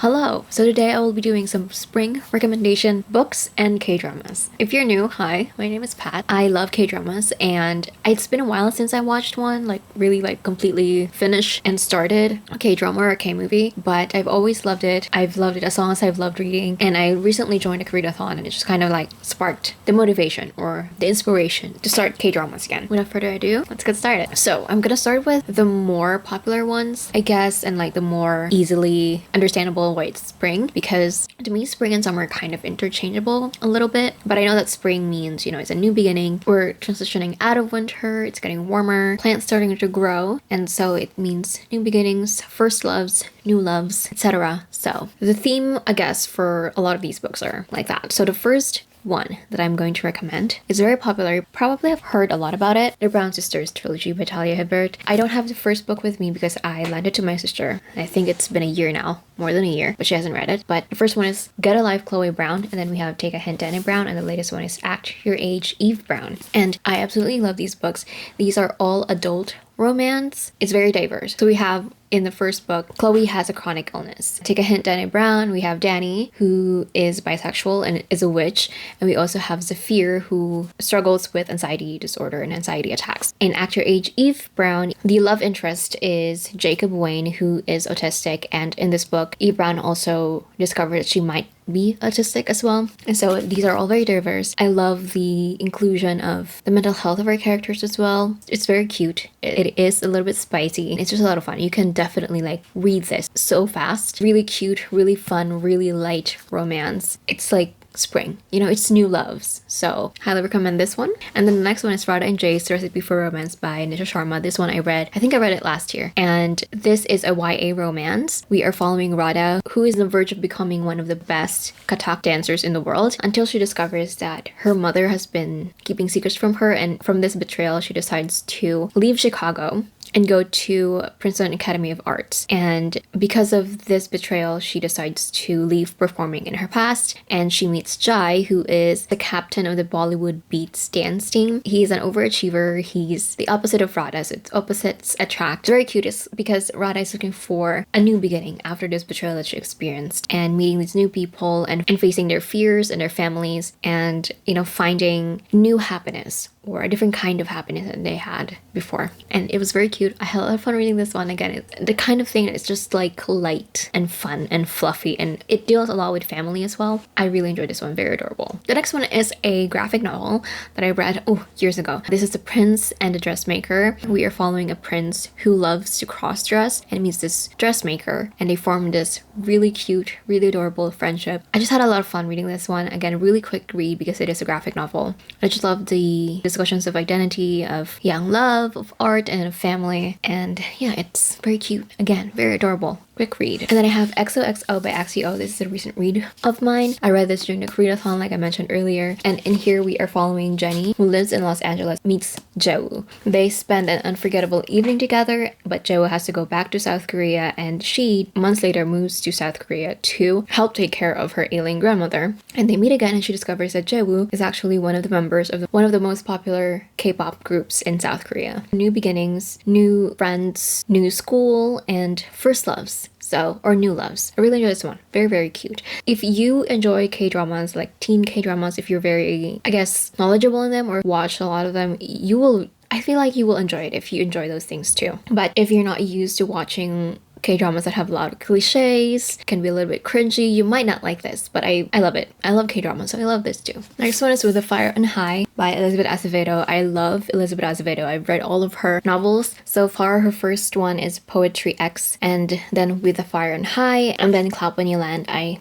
Hello! So today I will be doing some spring recommendation books and K-dramas. If you're new, hi, my name is Pat. I love K-dramas and it's been a while since I watched one, really completely finished and started a K-drama or a K-movie, but I've always loved it. I've loved it as long as I've loved reading, and I recently joined a readathon and it just kind of sparked the motivation or the inspiration to start K-dramas again. Without further ado, let's get started. So I'm gonna start with the more popular ones, I guess, and the more easily understandable why it's spring, because to me spring and summer are kind of interchangeable a little bit, but I know that spring means, it's a new beginning. We're transitioning out of winter, it's getting warmer, plants starting to grow, and so it means new beginnings, first loves, new loves, etc. So the theme, I guess, for a lot of these books are like that. So the first one that I'm going to recommend is very popular. You probably have heard a lot about it. The Brown Sisters trilogy by Talia Hibbert. I don't have the first book with me because I lent it to my sister. I think it's been a year now, more than a year, but she hasn't read it. But the first one is Get a Life, Chloe Brown, and then we have Take a Hint, Danny Brown, and the latest one is Act Your Age, Eve Brown. And I absolutely love these books. These are all adult romance. It's very diverse. So we have in the first book, Chloe has a chronic illness. Take a Hint, Danny Brown. We have Danny, who is bisexual and is a witch. And we also have Zafir, who struggles with anxiety disorder and anxiety attacks. In Act Your Age, Eve Brown, the love interest is Jacob Wayne, who is autistic. And in this book, Eve Brown also discovered that she might be autistic as well. And so these are all very diverse. I love the inclusion of the mental health of our characters as well. It's very cute. It is a little bit spicy. It's just a lot of fun. You can definitely read this so fast. Really cute, really fun, really light romance. It's like spring, it's new loves, so highly recommend this one. And then the next one is Radha and Jay's Recipe for Romance by Nisha Sharma. This one I think I read it last year, and this is a YA romance. We are following Radha, who is on the verge of becoming one of the best Kathak dancers in the world, until she discovers that her mother has been keeping secrets from her, and from this betrayal she decides to leave Chicago and go to Princeton Academy of Arts. And because of this betrayal, she decides to leave performing in her past, and she meets Jai, who is the captain of the Bollywood Beats dance team. He's an overachiever. He's the opposite of Radha, so it's opposites attract. It's very cute because Radha is looking for a new beginning after this betrayal that she experienced, and meeting these new people and facing their fears and their families, and finding new happiness, or a different kind of happiness than they had before. And it was very cute. I had a lot of fun reading this one. Again, it's the kind of thing that's just light and fun and fluffy, and it deals a lot with family as well. I really enjoyed this one, very adorable. The next one is a graphic novel that I read years ago. This is The Prince and the Dressmaker. We are following a prince who loves to cross-dress and meets this dressmaker, and they form this really cute, really adorable friendship. I just had a lot of fun reading this one. Again, really quick read because it is a graphic novel. I just love the discussions of identity, of young love, of art, and of family. And yeah, it's very cute. Again, very adorable. Quick read. And then I have XOXO by Axio. This is a recent read of mine. I read this during the readathon, like I mentioned earlier. And in here we are following Jenny, who lives in Los Angeles, meets Jaewoo. They spend an unforgettable evening together, but Jaewoo has to go back to South Korea, and she, months later, moves to South Korea to help take care of her ailing grandmother. And they meet again, and she discovers that Jaewoo is actually one of the members of one of the most popular K-pop groups in South Korea. New beginnings, new friends, new school, and first loves. Or new loves. I really enjoyed this one. Very, very cute. If you enjoy K-dramas, like teen K-dramas, if you're very, I guess, knowledgeable in them or watch a lot of them, I feel like you will enjoy it if you enjoy those things too. But if you're not used to watching K-dramas that have a lot of cliches, can be a little bit cringy, you might not like this, but I love it. I love K-dramas, so I love this too. Next one is With the Fire and High by Elizabeth Acevedo. I love Elizabeth Acevedo. I've read all of her novels so far. Her first one is Poetry X, and then With the Fire and High, and then Clap When You Land. I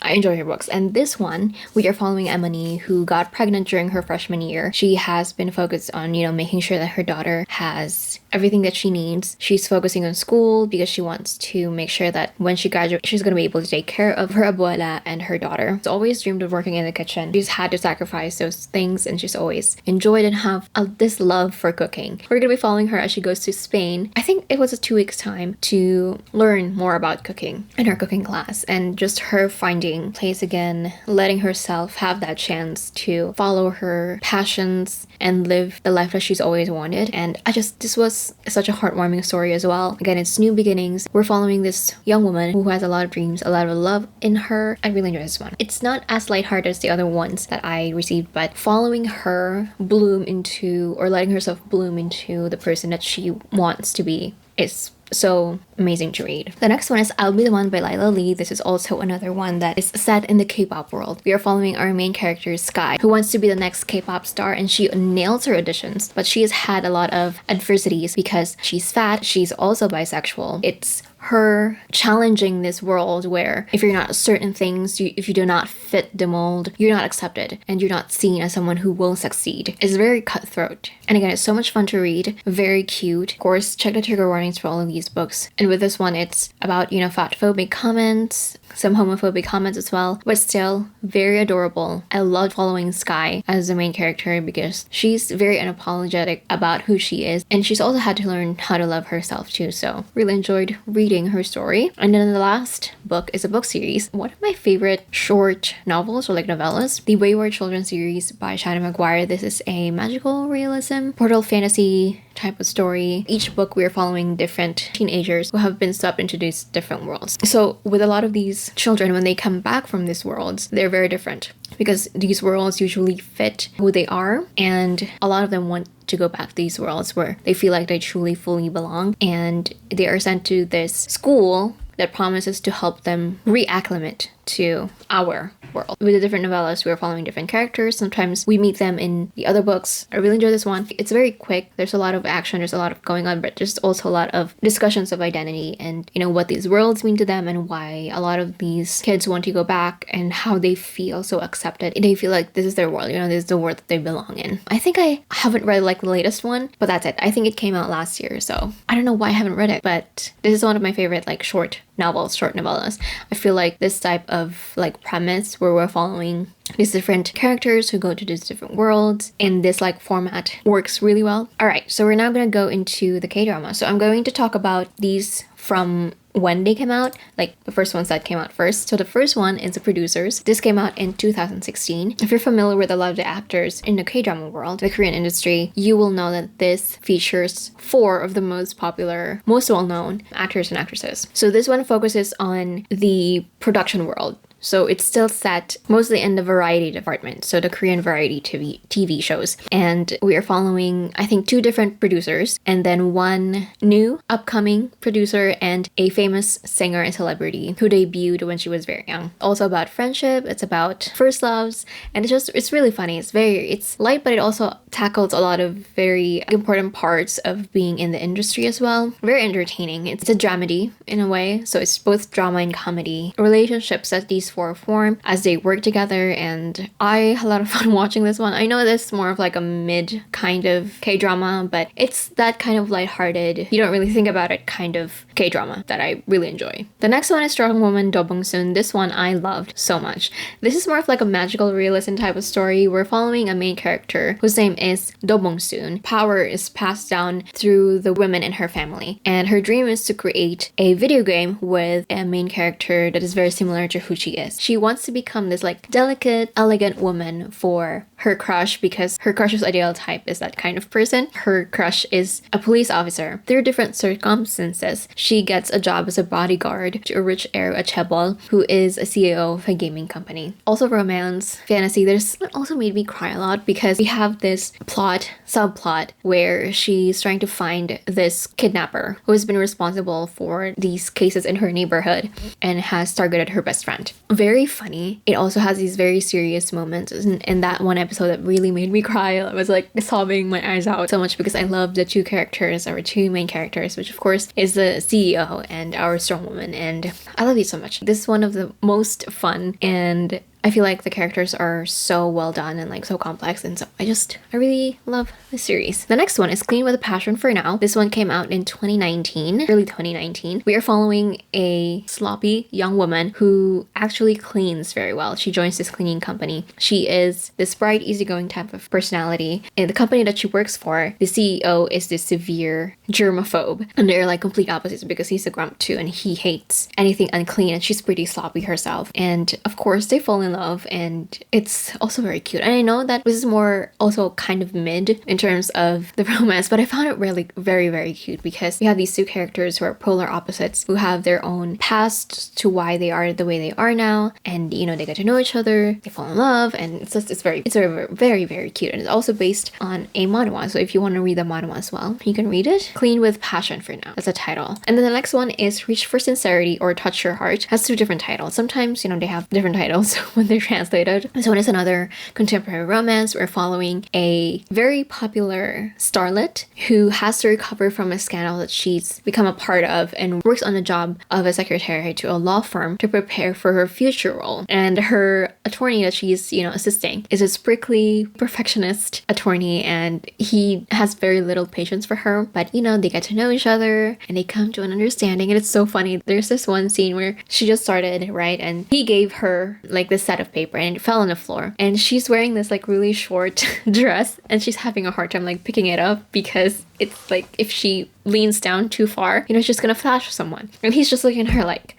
enjoy her books. And this one, we are following Emily, who got pregnant during her freshman year. She has been focused on, making sure that her daughter has everything that she needs. She's focusing on school because she wants to make sure that when she graduates, she's going to be able to take care of her abuela and her daughter. She's always dreamed of working in the kitchen. She's had to sacrifice those things, and she's always enjoyed and have this love for cooking. We're going to be following her as she goes to Spain. I think it was a 2 weeks time to learn more about cooking in her cooking class, and just her finding place again, letting herself have that chance to follow her passions and live the life that she's always wanted. And this was such a heartwarming story as well. Again, it's new beginnings, we're following this young woman who has a lot of dreams, a lot of love in her. I really enjoy this one. It's not as lighthearted as the other ones that I received, but following her bloom into, or letting herself bloom into the person that she wants to be is so amazing to read. The next one is I'll Be the One by Lila Lee. This is also another one that is set in the K-pop world. We are following our main character, Sky, who wants to be the next K-pop star, and she nails her auditions, but she has had a lot of adversities because she's fat, she's also bisexual. It's her challenging this world where if you're not certain things, if you do not fit the mold, you're not accepted and you're not seen as someone who will succeed. It's very cutthroat. And again, it's so much fun to read, very cute. Of course, check the trigger warnings for all of these books. And with this one, it's about, fatphobic comments, some homophobic comments as well, but still very adorable. I love following Sky as the main character because she's very unapologetic about who she is, and she's also had to learn how to love herself too, so really enjoyed reading her story. And then the last book is a book series, one of my favorite short novels or like novellas, the Wayward Children series by Shannon Maguire. This is a magical realism, portal fantasy type of story. Each book we are following different teenagers who have been swept into these different worlds. So with a lot of these children, when they come back from these worlds, they're very different because these worlds usually fit who they are, and a lot of them want to go back to these worlds where they feel like they truly fully belong, and they are sent to this school that promises to help them reacclimate to our world. With the different novellas, we're following different characters. Sometimes we meet them in the other books. I really enjoy this one. It's very quick. There's a lot of action. There's a lot of going on, but there's also a lot of discussions of identity and, what these worlds mean to them and why a lot of these kids want to go back and how they feel so accepted. They feel like this is their world, this is the world that they belong in. I think I haven't read like the latest one, but that's it. I think it came out last year, so I don't know why I haven't read it, but this is one of my favorite like short novellas. I feel like this type of like premise where we're following these different characters who go to these different worlds in this like format works really well. All right, so we're now going to go into the K-drama. So I'm going to talk about these from when they came out, like the first ones that came out first. So the first one is The Producers. This came out in 2016. If you're familiar with a lot of the actors in the K-drama world, the Korean industry, you will know that this features 4 of the most popular, most well-known actors and actresses. So this one focuses on the production world. So it's still set mostly in the variety department, so the Korean variety TV shows. And we are following, I think, 2 different producers and then one new upcoming producer and a famous singer and celebrity who debuted when she was very young. Also about friendship, it's about first loves, and it's really funny. It's light, but it also tackles a lot of very important parts of being in the industry as well. Very entertaining. It's a dramedy in a way, so it's both drama and comedy. Relationships that these 4 form as they work together, and I had a lot of fun watching this one. I know this is more of like a mid kind of K-drama, but it's that kind of lighthearted, you don't really think about it kind of K-drama that I really enjoy. The next one is Strong Woman Do Bong-soon. This one I loved so much. This is more of like a magical realism type of story. We're following a main character whose name is Do Bong-soon. Power is passed down through the women in her family, and her dream is to create a video game with a main character that is very similar to who she is. She wants to become this like delicate, elegant woman for her crush because her crush's ideal type is that kind of person. Her crush is a police officer. Through different circumstances, she gets a job as a bodyguard to a rich heir at Chaebol, who is a CEO of a gaming company. Also romance, fantasy. This one also made me cry a lot because we have this subplot where she's trying to find this kidnapper who has been responsible for these cases in her neighborhood and has targeted her best friend. Very funny. It also has these very serious moments in that one episode that really made me cry. I was like sobbing my eyes out so much because I love the 2 characters, our 2 main characters, which of course is the CEO and our strong woman, and I love you so much. This is one of the most fun, and I feel like the characters are so well done and like so complex, and so I really love this series. The next one is Clean with a Passion for Now. This one came out in 2019, early 2019. We are following a sloppy young woman who actually cleans very well. She joins this cleaning company. She is this bright, easygoing type of personality. In the company that she works for, the CEO is this severe germaphobe, and they're like complete opposites because he's a grump too and he hates anything unclean, and she's pretty sloppy herself. And of course they fall in in love, and it's also very cute. And I know that this is more also kind of mid in terms of the romance, but I found it really very, very cute because we have these two characters who are polar opposites who have their own past to why they are the way they are now, and you know, they get to know each other, they fall in love, and it's very, very, very cute. And it's also based on a manhwa, so if you want to read the manhwa as well, you can read it. Clean with Passion for now, that's the title. And then the next one is Reach for Sincerity or Touch Your Heart. Has two different titles. Sometimes, you know, they have different titles when they're translated. This one is another contemporary romance. We're following a very popular starlet who has to recover from a scandal that she's become a part of and works on the job of a secretary to a law firm to prepare for her future role. And her attorney that she's, you know, assisting is a prickly perfectionist attorney, and he has very little patience for her, but you know, they get to know each other and they come to an understanding. And it's so funny. There's this one scene where she just started, right, and he gave her like this set of paper and it fell on the floor, and she's wearing this like really short dress, and she's having a hard time like picking it up because it's like if she leans down too far, you know, she's gonna flash someone. And he's just looking at her like,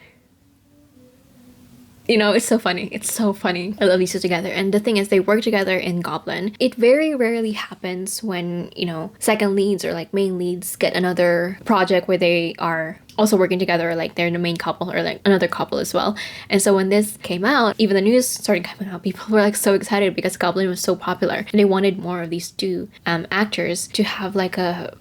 you know, it's so funny. It's so funny. I love these two together. And the thing is, they work together in Goblin. It very rarely happens when, you know, second leads or like main leads get another project where they are also working together, like they're the main couple or like another couple as well. And so when this came out, even the news started coming out, people were like so excited because Goblin was so popular and they wanted more of these two actors to have like a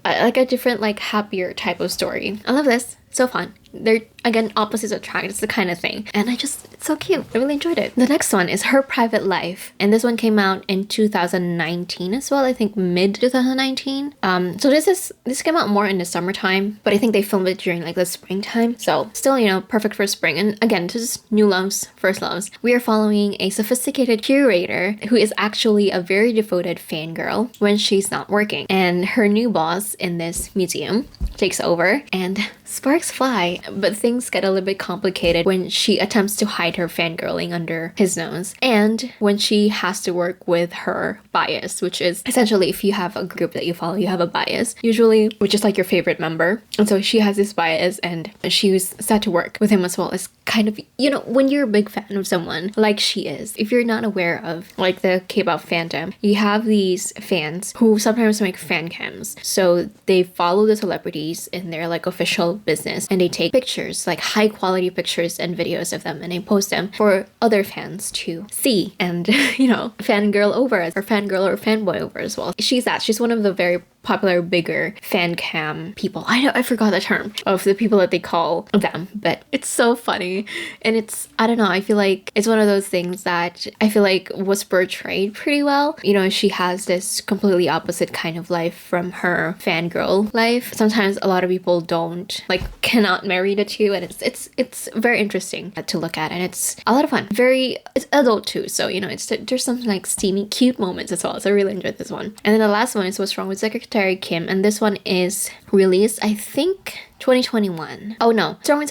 different, like happier type of story. I love this. So fun. They're, again, opposites attract. It's the kind of thing. And it's so cute. I really enjoyed it. The next one is Her Private Life. And this one came out in 2019 as well. I think mid 2019. So this came out more in the summertime, but I think they filmed it during like the springtime. So still, you know, perfect for spring. And again, this is new loves, first loves. We are following a sophisticated curator who is actually a very devoted fangirl when she's not working. And her new boss in this museum takes over and sparks fly, but things get a little bit complicated when she attempts to hide her fangirling under his nose, and when she has to work with her bias, which is essentially if you have a group that you follow, you have a bias, usually which is like your favorite member. And so she has this bias and she was set to work with him as well as kind of, you know, when you're a big fan of someone like she is, if you're not aware of like the K-pop fandom, you have these fans who sometimes make fan cams. So they follow the celebrities in their like official business and they take pictures, like high quality pictures and videos of them, and they post them for other fans to see and, you know, fangirl over or fangirl or fanboy over as well. She's one of the very popular, bigger fan cam people. I forgot the term of the people that they call them, but it's so funny. And it's, I don't know, I feel like it's one of those things that I feel like was portrayed pretty well. You know, she has this completely opposite kind of life from her fangirl life. Sometimes a lot of people don't, like, cannot marry the two, and it's very interesting to look at, and it's a lot of fun. It's adult too, so, you know, there's some like steamy, cute moments as well, so I really enjoyed this one. And then the last one is What's Wrong with Secretary Kim, and this one is released, I think, 2021. Oh no, What's Wrong with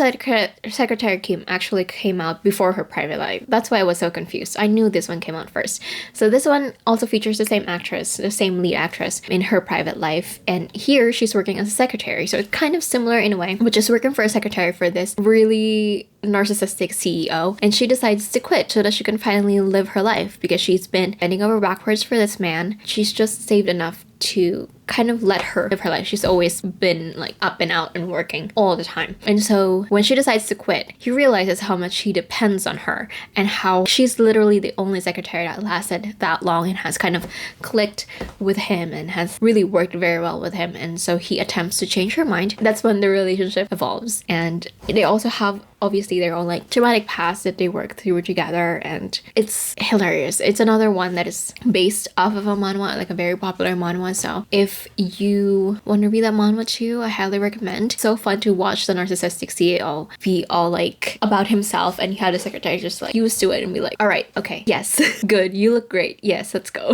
Secretary Kim actually came out before Her Private Life. That's why I was so confused. I knew this one came out first. So this one also features the same actress, the same lead actress in Her Private Life, and here she's working as a secretary, so it's kind of similar in a way, but just working for a secretary for this really narcissistic CEO, and she decides to quit so that she can finally live her life because she's been bending over backwards for this man. She's just saved enough to kind of let her live her life. She's always been like up and out and working all the time. And so when she decides to quit, he realizes how much he depends on her and how she's literally the only secretary that lasted that long and has kind of clicked with him and has really worked very well with him. And so he attempts to change her mind. That's when the relationship evolves. And they also have obviously their own like traumatic past that they work through together, and it's hilarious. It's another one that is based off of a manhwa, like a very popular manhwa. So if you want to read that manhwa too, I highly recommend. So fun to watch the narcissistic CEO be all like about himself, and you have the secretary just like used to it and be like, all right, okay, yes, good, you look great, yes, let's go.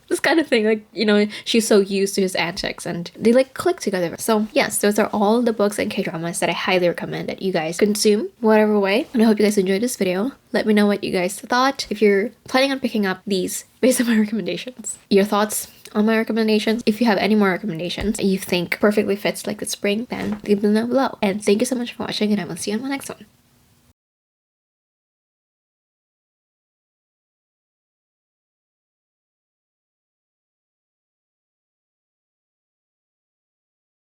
This kind of thing, like, you know, she's so used to his antics and they like click together. So yes, those are all the books and K-dramas that I highly recommend that you guys consume whatever way. And I hope you guys enjoyed this video. Let me know what you guys thought. If you're planning on picking up these based on my recommendations, your thoughts on my recommendations. If you have any more recommendations that you think perfectly fits like the spring, then leave them down below. And thank you so much for watching, and I will see you on my next one.